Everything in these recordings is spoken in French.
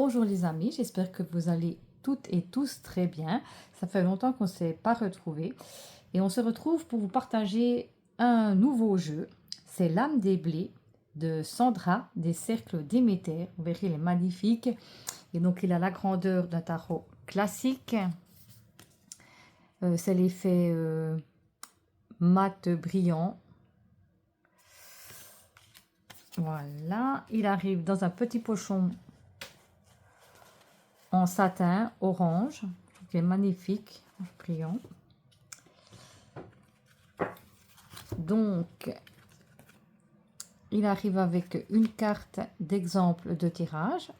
Bonjour les amis, j'espère que vous allez toutes et tous très bien. Ça fait longtemps qu'on ne s'est pas retrouvés et on se retrouve pour vous partager un nouveau jeu. C'est l'âme des blés de Sandra des cercles Déméter. Vous verrez, il est magnifique et donc il a la grandeur d'un tarot classique. C'est l'effet mat brillant. Voilà, il arrive dans un petit pochon en satin orange, qui est magnifique, brillant. Donc, il arrive avec une carte d'exemple de tirage.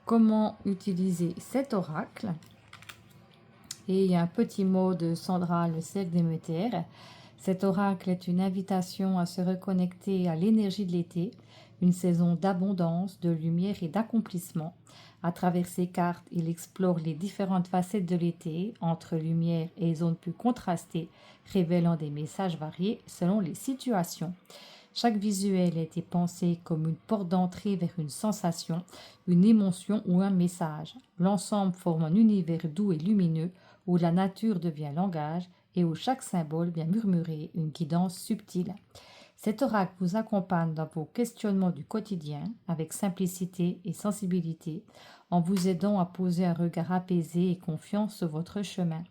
Comment utiliser cet oracle? Et il y a un petit mot de Sandra, le cercle Déméter. Cet oracle est une invitation à se reconnecter à l'énergie de l'été, une saison d'abondance, de lumière et d'accomplissement. À travers ces cartes, il explore les différentes facettes de l'été, entre lumière et zones plus contrastées, révélant des messages variés selon les situations. Chaque visuel a été pensé comme une porte d'entrée vers une sensation, une émotion ou un message. L'ensemble forme un univers doux et lumineux où la nature devient langage et où chaque symbole vient murmurer une guidance subtile. Cet oracle vous accompagne dans vos questionnements du quotidien avec simplicité et sensibilité, en vous aidant à poser un regard apaisé et confiant sur votre chemin.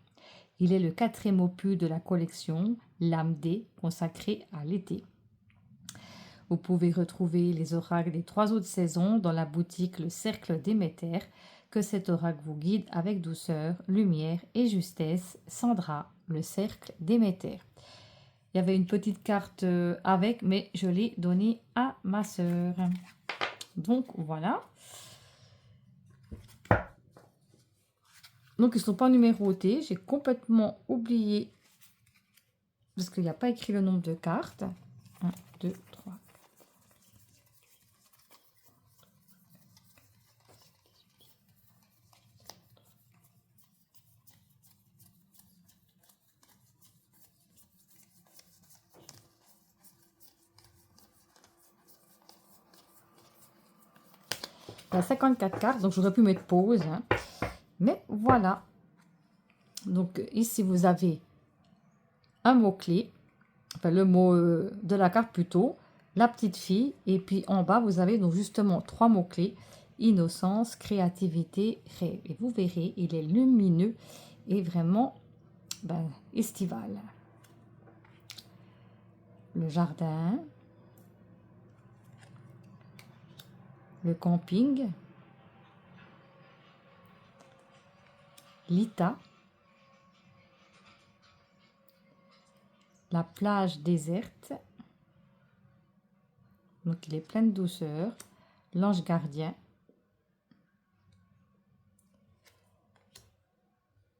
Il est le 4e opus de la collection L'âme D, consacrée à l'été. Vous pouvez retrouver les oracles des 3 autres saisons dans la boutique Le Cercle Déméter. Que cet oracle vous guide avec douceur, lumière et justesse. Sandra, Le Cercle Déméter. Il y avait une petite carte avec, mais je l'ai donnée à ma sœur. Donc voilà. Donc ils ne sont pas numérotés. J'ai complètement oublié parce qu'il n'y a pas écrit le nombre de cartes. 1, 2, 3. Il y a 54 cartes, donc j'aurais pu mettre pause. Hein. Mais voilà. Donc ici, vous avez un mot-clé, enfin le mot de la carte plutôt, la petite fille. Et puis en bas, vous avez donc justement 3 mots-clés, innocence, créativité, rêve. Et vous verrez, il est lumineux et vraiment estival. Le jardin, le camping, l'Ita, la plage déserte, donc il est plein de douceur, l'ange gardien,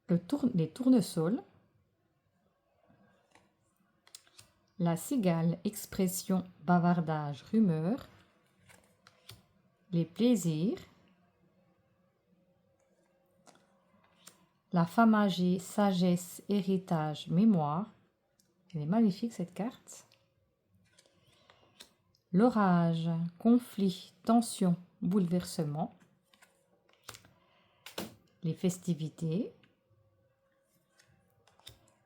les tournesols, la cigale, expression, bavardage, rumeur, les plaisirs, la femme âgée, sagesse, héritage, mémoire. Elle est magnifique cette carte. L'orage, conflit, tension, bouleversement. Les festivités.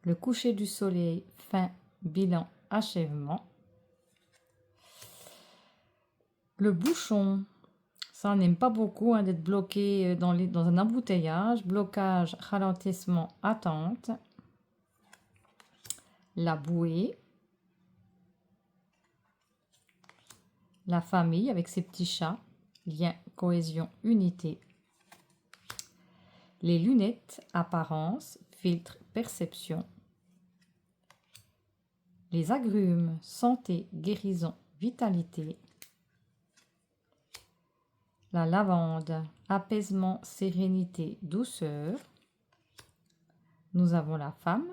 Le coucher du soleil, fin, bilan, achèvement. Le bouchon, ça on n'aime pas beaucoup hein, d'être bloqué dans un embouteillage. Blocage, ralentissement, attente. La bouée. La famille avec ses petits chats. Lien, cohésion, unité. Les lunettes, apparence, filtre, perception. Les agrumes, santé, guérison, vitalité. La lavande, apaisement, sérénité, douceur. Nous avons la femme.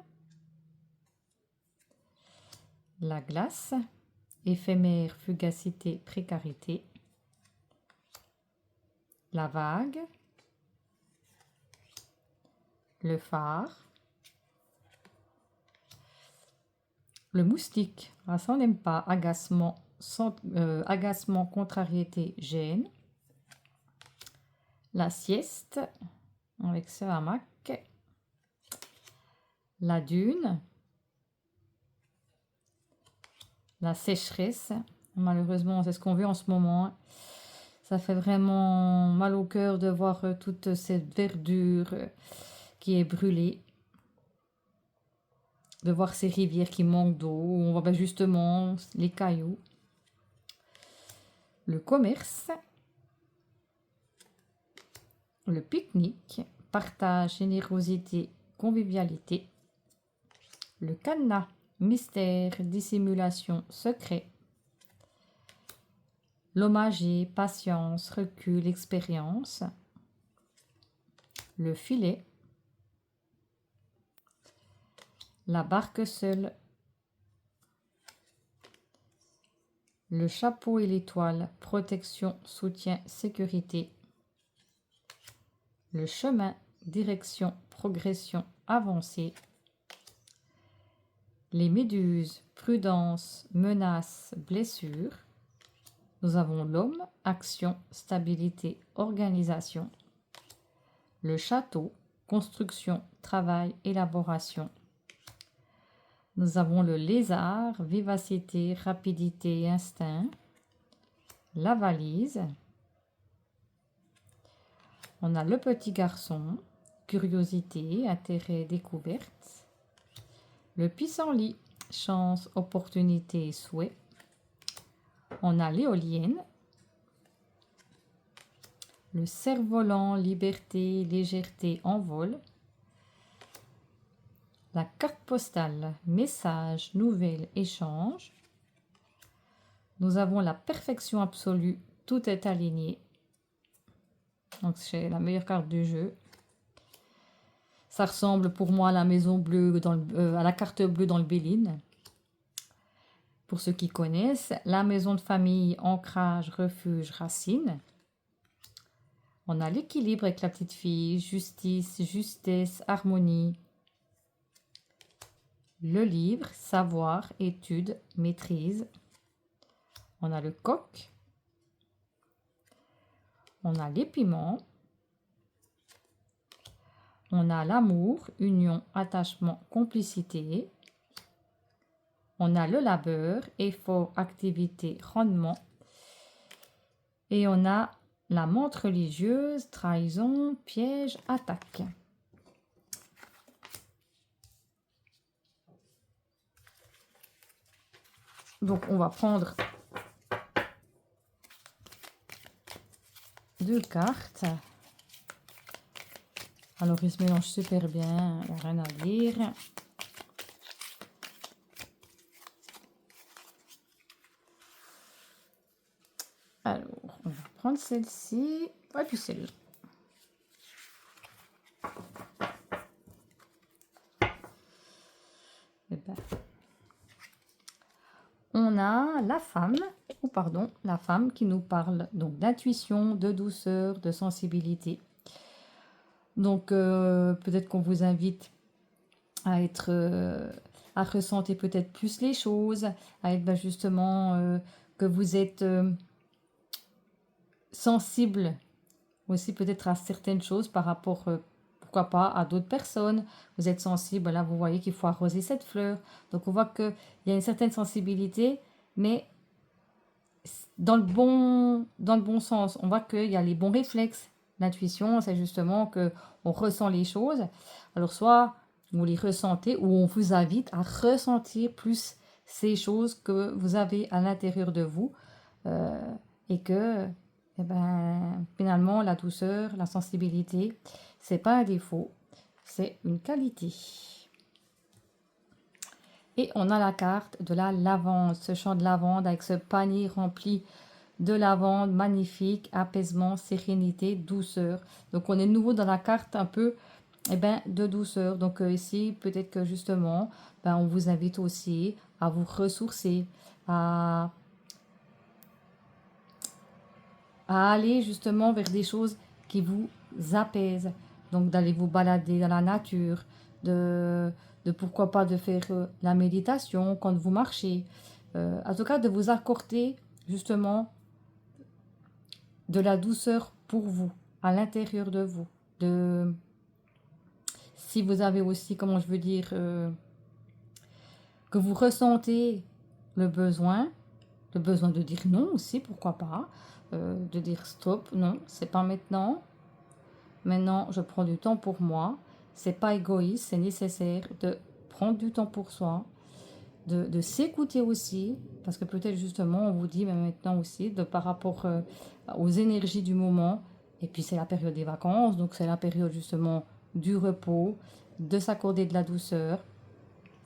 La glace, éphémère, fugacité, précarité. La vague. Le phare. Le moustique, ah, ça on n'aime pas, agacement, agacement, contrariété, gêne. La sieste avec ce hamac. La dune. La sécheresse. Malheureusement, c'est ce qu'on vit en ce moment. Ça fait vraiment mal au cœur de voir toute cette verdure qui est brûlée. De voir ces rivières qui manquent d'eau. On voit justement les cailloux. Le commerce. Le pique-nique. Partage, générosité, convivialité. Le cadenas. Mystère, dissimulation, secret. L'hommager, patience, recul, expérience. Le filet. La barque seule. Le chapeau et l'étoile, protection, soutien, sécurité. Le chemin, direction, progression, avancée. Les méduses, prudence, menace, blessure. Nous avons l'homme, action, stabilité, organisation. Le château, construction, travail, élaboration. Nous avons le lézard, vivacité, rapidité, instinct. La valise. On a le petit garçon, curiosité, intérêt, découverte. Le pissenlit, chance, opportunité, souhait. On a l'éolienne. Le cerf-volant, liberté, légèreté, envol. La carte postale, message, nouvelle, échange. Nous avons la perfection absolue, tout est aligné. Donc c'est la meilleure carte du jeu. Ça ressemble pour moi à la maison bleue, à la carte bleue dans le Béline. Pour ceux qui connaissent, la maison de famille, ancrage, refuge, racine. On a l'équilibre avec la petite fille, justice, justesse, harmonie. Le livre, savoir, étude, maîtrise. On a le coq. On a les piments. On a l'amour, union, attachement, complicité. On a le labeur, effort, activité, rendement. Et on a la menthe religieuse, trahison, piège, attaque. Donc on va prendre 2 cartes. Alors ils se mélangent super bien, il n'y a rien à dire. Alors, on va prendre celle-ci, et puis celle-là. Eh ben, on a la femme, la femme qui nous parle donc d'intuition, de douceur, de sensibilité. Donc, peut-être qu'on vous invite à être, à ressentir peut-être plus les choses, à être justement que vous êtes sensible aussi peut-être à certaines choses par rapport, pourquoi pas, à d'autres personnes. Vous êtes sensible, là vous voyez qu'il faut arroser cette fleur. Donc on voit qu'il y a une certaine sensibilité, mais dans le bon sens. On voit qu'il y a les bons réflexes. L'intuition, c'est justement qu'on ressent les choses. Alors soit vous les ressentez ou on vous invite à ressentir plus ces choses que vous avez à l'intérieur de vous et que finalement la douceur, la sensibilité, c'est pas un défaut, c'est une qualité. Et on a la carte de la lavande, ce champ de lavande avec ce panier rempli de lavande magnifique, apaisement, sérénité, douceur. Donc on est de nouveau dans la carte un peu de douceur. Donc ici, peut-être que justement, on vous invite aussi à vous ressourcer, à aller justement vers des choses qui vous apaisent. Donc d'aller vous balader dans la nature, de pourquoi pas de faire la méditation quand vous marchez, en tout cas de vous accorder justement de la douceur pour vous, à l'intérieur de vous. Si vous avez aussi, comment je veux dire, que vous ressentez le besoin de dire non aussi, pourquoi pas, de dire stop, non, c'est pas maintenant. Maintenant, je prends du temps pour moi. C'est pas égoïste, c'est nécessaire de prendre du temps pour soi, de s'écouter aussi, parce que peut-être justement, on vous dit, mais maintenant aussi, par rapport aux énergies du moment, et puis c'est la période des vacances, donc c'est la période justement du repos, de s'accorder de la douceur,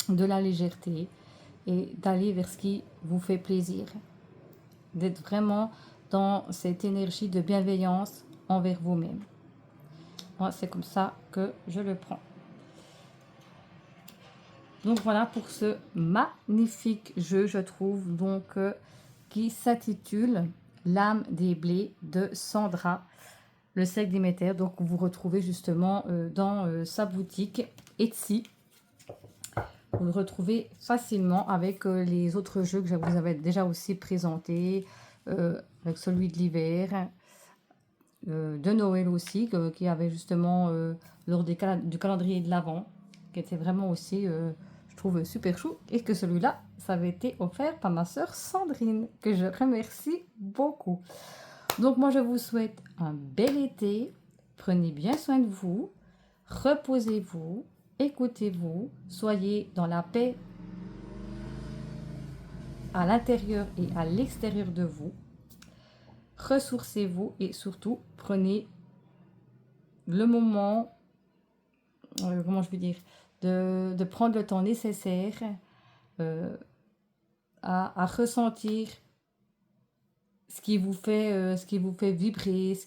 de la légèreté, et d'aller vers ce qui vous fait plaisir, d'être vraiment dans cette énergie de bienveillance envers vous-même. Moi, c'est comme ça que je le prends. Donc voilà pour ce magnifique jeu, je trouve, donc qui s'intitule L'âme des blés de Sandra, le cercle Déméter. Donc vous retrouvez justement dans sa boutique Etsy. Vous le retrouvez facilement avec les autres jeux que je vous avais déjà aussi présentés, avec celui de l'hiver, de Noël aussi, qui avait justement lors du calendrier de l'Avent, qui était vraiment aussi, je trouve, super chou. Et que celui-là, ça avait été offert par ma sœur Sandrine, que je remercie beaucoup. Donc moi, je vous souhaite un bel été. Prenez bien soin de vous. Reposez-vous. Écoutez-vous. Soyez dans la paix à l'intérieur et à l'extérieur de vous. Ressourcez-vous et surtout, prenez le moment, comment je veux dire, de prendre le temps nécessaire à ressentir ce qui vous fait vibrer, ce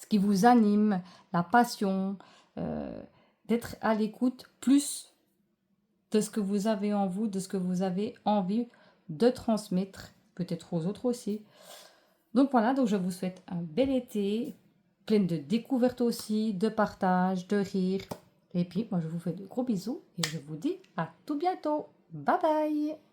qui vous anime, la passion, d'être à l'écoute plus de ce que vous avez en vous, de ce que vous avez envie de transmettre, peut-être aux autres aussi. Donc voilà, donc je vous souhaite un bel été, plein de découvertes aussi, de partage, de rire. Et puis, moi, je vous fais de gros bisous et je vous dis à tout bientôt. Bye bye!